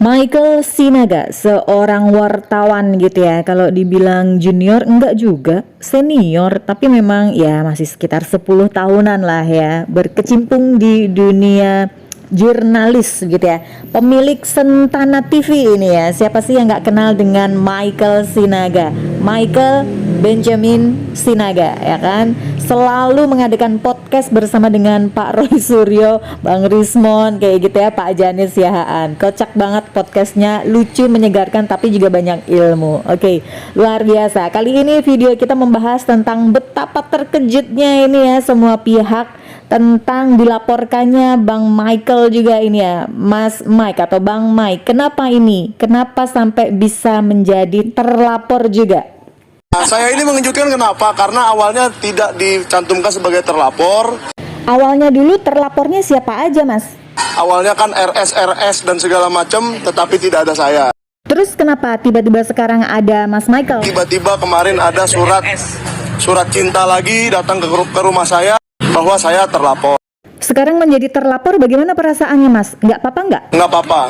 Michael Sinaga, seorang wartawan gitu ya. Kalau dibilang junior enggak juga, senior, tapi memang ya masih sekitar 10 tahunan lah ya, berkecimpung di dunia jurnalis gitu ya. Pemilik Sentana TV ini ya. Siapa sih yang nggak kenal dengan Michael Sinaga? Michael Benjamin Sinaga ya kan, selalu mengadakan podcast bersama dengan Pak Roy Suryo, Bang Rismon kayak gitu ya, Pak Janis Yahaan. Kocak banget podcastnya, lucu, menyegarkan, tapi juga banyak ilmu. Oke, luar biasa. Kali ini video kita membahas tentang betapa terkejutnya ini ya semua pihak tentang dilaporkannya Bang Michael juga ini ya, Mas Mike atau Bang Mike. Kenapa ini? Kenapa sampai bisa menjadi terlapor juga? Nah, saya ini mengejutkan kenapa? Karena awalnya tidak dicantumkan sebagai terlapor. Awalnya dulu terlapornya siapa aja, Mas? Awalnya kan RS dan segala macam, tetapi tidak ada saya. Terus kenapa tiba-tiba sekarang ada Mas Michael? Tiba-tiba kemarin ada surat cinta lagi datang ke rumah saya bahwa saya terlapor. Sekarang menjadi terlapor, bagaimana perasaannya, Mas? Nggak apa-apa nggak? Nggak apa-apa.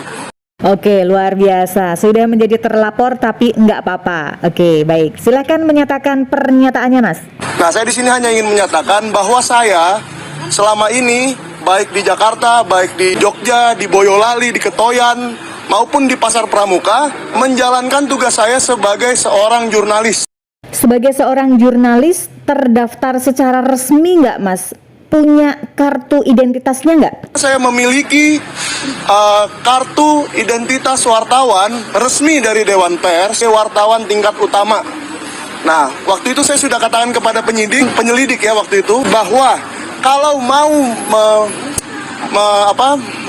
Oke, luar biasa. Sudah menjadi terlapor tapi nggak apa-apa. Oke, baik. Silahkan menyatakan pernyataannya, Mas. Nah, saya di sini hanya ingin menyatakan bahwa saya selama ini baik di Jakarta, baik di Jogja, di Boyolali, di Ketoyan, maupun di Pasar Pramuka, menjalankan tugas saya sebagai seorang jurnalis. Sebagai seorang jurnalis, terdaftar secara resmi nggak, Mas? Punya kartu identitasnya nggak? Saya memiliki kartu identitas wartawan resmi dari Dewan Pers, wartawan tingkat utama. Nah, waktu itu saya sudah katakan kepada penyelidik ya waktu itu, bahwa kalau mau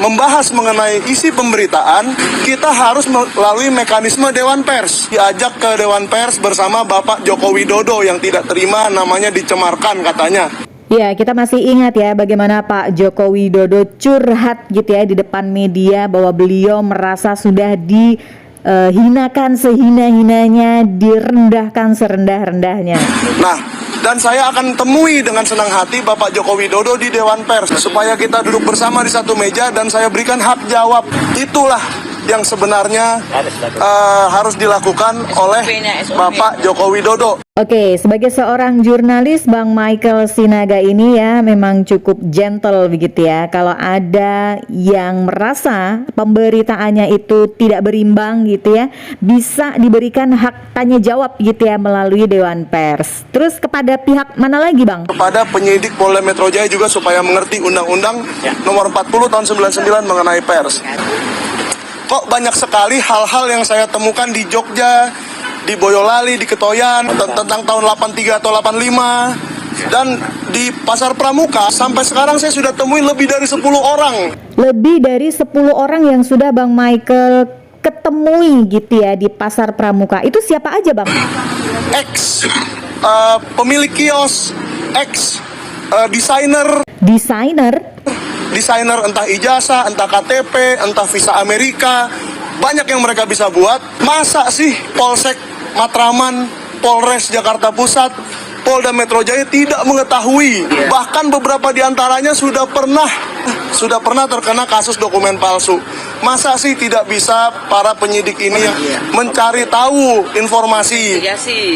membahas mengenai isi pemberitaan, kita harus melalui mekanisme Dewan Pers. Diajak ke Dewan Pers bersama Bapak Joko Widodo yang tidak terima namanya dicemarkan katanya. Ya, kita masih ingat ya bagaimana Pak Joko Widodo curhat gitu ya di depan media bahwa beliau merasa sudah dihinakan sehina-hinanya, direndahkan serendah-rendahnya. Nah, dan saya akan temui dengan senang hati Bapak Joko Widodo di Dewan Pers supaya kita duduk bersama di satu meja dan saya berikan hak jawab. Itulah yang sebenarnya harus dilakukan oleh Bapak Joko Widodo. Oke, sebagai seorang jurnalis, Bang Michael Sinaga ini ya memang cukup gentle begitu ya. Kalau ada yang merasa pemberitaannya itu tidak berimbang gitu ya, bisa diberikan hak tanya jawab gitu ya melalui Dewan Pers. Terus kepada pihak mana lagi, Bang? Kepada penyidik Polda Metro Jaya juga supaya mengerti Undang-Undang Nomor 40 Tahun 99 mengenai pers. Kok banyak sekali hal-hal yang saya temukan di Jogja, di Boyolali, di Ketoyan, tentang tahun 83 atau 85. Dan di Pasar Pramuka, sampai sekarang saya sudah temui lebih dari 10 orang. Lebih dari 10 orang yang sudah Bang Michael ketemui gitu ya di Pasar Pramuka. Itu siapa aja, Bang? Ex pemilik kios, ex desainer, entah ijazah, entah KTP, entah visa Amerika, banyak yang mereka bisa buat. Masa sih Polsek Matraman, Polres Jakarta Pusat, Polda Metro Jaya tidak mengetahui? Bahkan beberapa diantaranya sudah pernah terkena kasus dokumen palsu. Masa sih tidak bisa para penyidik ini yang mencari tahu informasi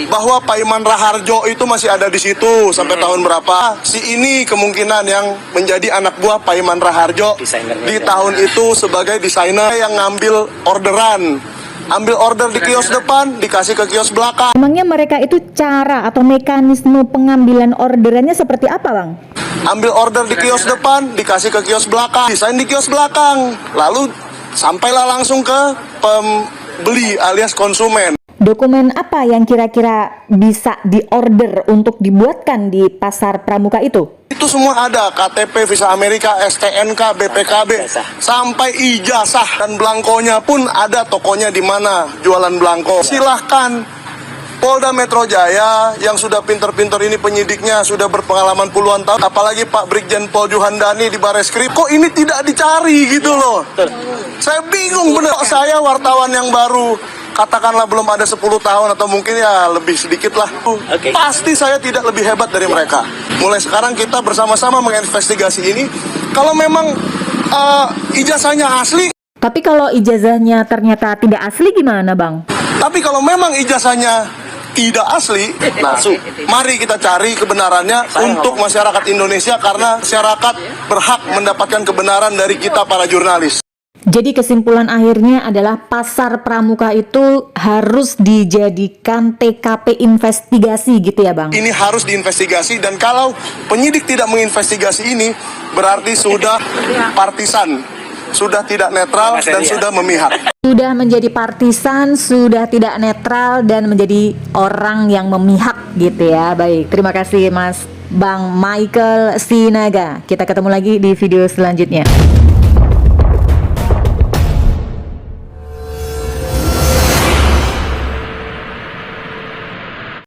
bahwa Pak Iman Raharjo itu masih ada di situ sampai tahun berapa? Si ini kemungkinan yang menjadi anak buah Pak Iman Raharjo di tahun itu sebagai desainer yang ngambil orderan. Ambil order di kios depan, dikasih ke kios belakang. Emangnya mereka itu cara atau mekanisme pengambilan orderannya seperti apa, Bang? Ambil order di kios depan, dikasih ke kios belakang, desain di kios belakang, lalu sampailah langsung ke pembeli alias konsumen. Dokumen apa yang kira-kira bisa diorder untuk dibuatkan di Pasar Pramuka itu? Itu semua ada, KTP, visa Amerika, STNK, BPKB, sampai ijazah dan belangkonya pun ada, tokonya di mana jualan belangko. Silahkan Polda Metro Jaya yang sudah pinter-pinter ini penyidiknya, sudah berpengalaman puluhan tahun, apalagi Pak Brigjen Pol Juhandani di Bareskrim, kok ini tidak dicari gitu loh. Saya bingung bener, saya wartawan yang baru, katakanlah belum ada 10 tahun atau mungkin ya lebih sedikit lah. Pasti saya tidak lebih hebat dari mereka. Mulai sekarang kita bersama-sama menginvestigasi ini. Kalau memang ijazahnya asli, Tapi kalau ijazahnya ternyata tidak asli gimana, Bang? Tapi kalau memang ijazahnya tidak asli, nah mari kita cari kebenarannya untuk masyarakat Indonesia, karena masyarakat berhak mendapatkan kebenaran dari kita para jurnalis. Jadi kesimpulan akhirnya adalah Pasar Pramuka itu harus dijadikan TKP investigasi gitu ya, Bang? Ini harus diinvestigasi, dan kalau penyidik tidak menginvestigasi ini, berarti sudah partisan, sudah tidak netral, dan sudah memihak. Sudah menjadi partisan, sudah tidak netral, dan menjadi orang yang memihak gitu ya. Baik, terima kasih Mas Bang Michael Sinaga. Kita ketemu lagi di video selanjutnya.